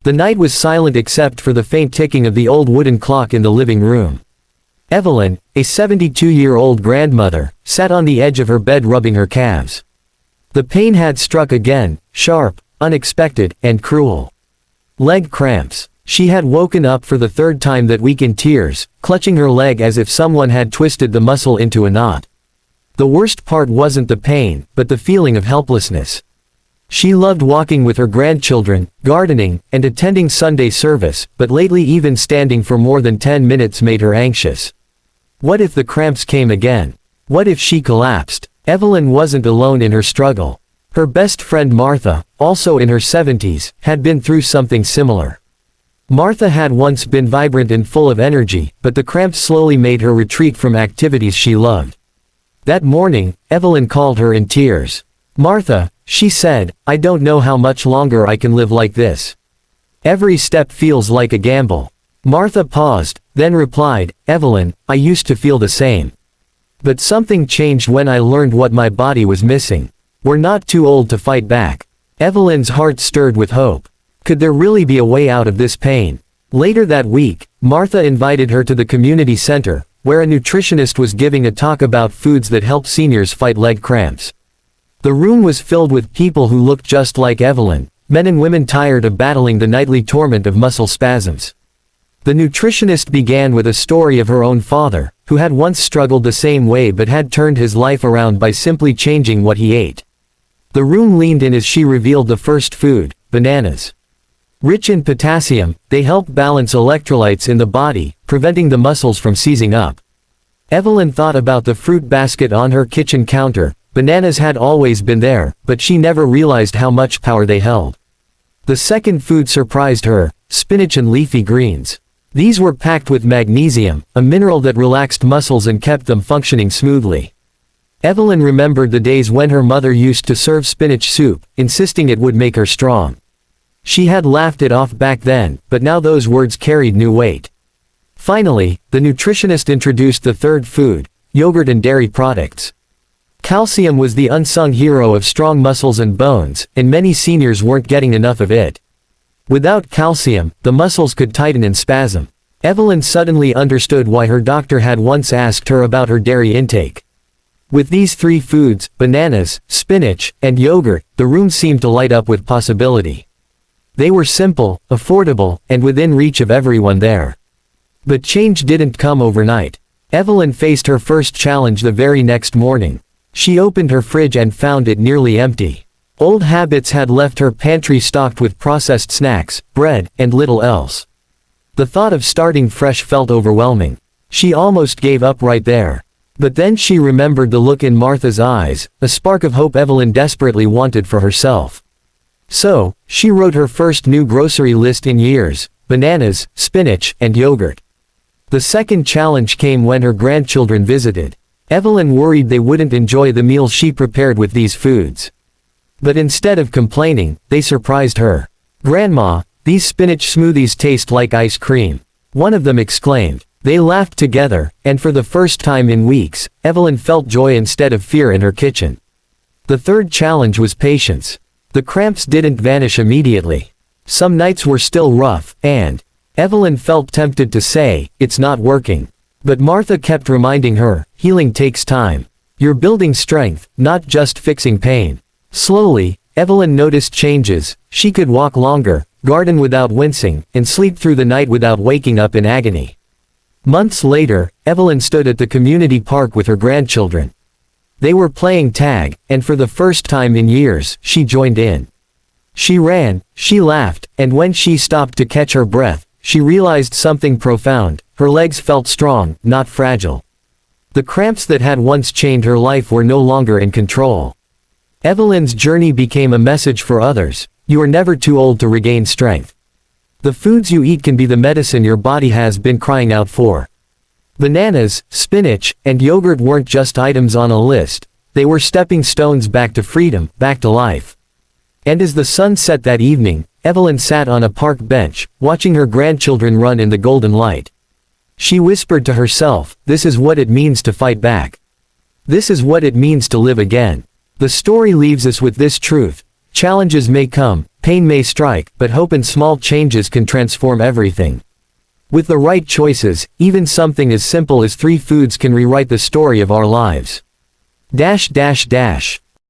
The night was silent except for the faint ticking of the old wooden clock in the living room. Evelyn, a 72-year-old grandmother, sat on the edge of her bed rubbing her calves. The pain had struck again, sharp, unexpected, and cruel. Leg cramps. She had woken up for the third time that week in tears, clutching her leg as if someone had twisted the muscle into a knot. The worst part wasn't the pain, but the feeling of helplessness. She loved walking with her grandchildren, gardening, and attending Sunday service, but lately even standing for more than 10 minutes made her anxious. What if the cramps came again? What if she collapsed? Evelyn wasn't alone in her struggle. Her best friend Martha, also in her 70s, had been through something similar. Martha had once been vibrant and full of energy, but the cramps slowly made her retreat from activities she loved. That morning, Evelyn called her in tears. "Martha," she said, "I don't know how much longer I can live like this. Every step feels like a gamble." Martha paused, then replied, "Evelyn, I used to feel the same. But something changed when I learned what my body was missing. We're not too old to fight back." Evelyn's heart stirred with hope. Could there really be a way out of this pain? Later that week, Martha invited her to the community center, where a nutritionist was giving a talk about foods that help seniors fight leg cramps. The room was filled with people who looked just like Evelyn, men and women tired of battling the nightly torment of muscle spasms. The nutritionist began with a story of her own father, who had once struggled the same way but had turned his life around by simply changing what he ate. The room leaned in as she revealed the first food, bananas. Rich in potassium, they help balance electrolytes in the body, preventing the muscles from seizing up. Evelyn thought about the fruit basket on her kitchen counter. Bananas had always been there, but she never realized how much power they held. The second food surprised her, spinach and leafy greens. These were packed with magnesium, a mineral that relaxed muscles and kept them functioning smoothly. Evelyn remembered the days when her mother used to serve spinach soup, insisting it would make her strong. She had laughed it off back then, but now those words carried new weight. Finally, the nutritionist introduced the third food, yogurt and dairy products. Calcium was the unsung hero of strong muscles and bones, and many seniors weren't getting enough of it. Without calcium, the muscles could tighten and spasm. Evelyn suddenly understood why her doctor had once asked her about her dairy intake. With these three foods, bananas, spinach, and yogurt, the room seemed to light up with possibility. They were simple, affordable, and within reach of everyone there. But change didn't come overnight. Evelyn faced her first challenge the very next morning. She opened her fridge and found it nearly empty. Old habits had left her pantry stocked with processed snacks, bread, and little else. The thought of starting fresh felt overwhelming. She almost gave up right there. But then she remembered the look in Martha's eyes, a spark of hope Evelyn desperately wanted for herself. So, she wrote her first new grocery list in years: bananas, spinach, and yogurt. The second challenge came when her grandchildren visited. Evelyn worried they wouldn't enjoy the meals she prepared with these foods. But instead of complaining, they surprised her. "Grandma, these spinach smoothies taste like ice cream," one of them exclaimed. They laughed together, and for the first time in weeks, Evelyn felt joy instead of fear in her kitchen. The third challenge was patience. The cramps didn't vanish immediately. Some nights were still rough, and Evelyn felt tempted to say, "It's not working." But Martha kept reminding her, "Healing takes time. You're building strength, not just fixing pain." Slowly, Evelyn noticed changes. She could walk longer, garden without wincing, and sleep through the night without waking up in agony. Months later, Evelyn stood at the community park with her grandchildren. They were playing tag, and for the first time in years, she joined in. She ran, she laughed, and when she stopped to catch her breath, she realized something profound. Her legs felt strong, not fragile. The cramps that had once chained her life were no longer in control. Evelyn's journey became a message for others: you are never too old to regain strength. The foods you eat can be the medicine your body has been crying out for. Bananas, spinach, and yogurt weren't just items on a list. They were stepping stones back to freedom, back to life. And as the sun set that evening, Evelyn sat on a park bench, watching her grandchildren run in the golden light. She whispered to herself, "This is what it means to fight back. This is what it means to live again." The story leaves us with this truth: challenges may come, Pain may strike, but hope and small changes can transform everything. With the right choices, even something as simple as 3 foods can rewrite the story of our lives. Dash dash dash.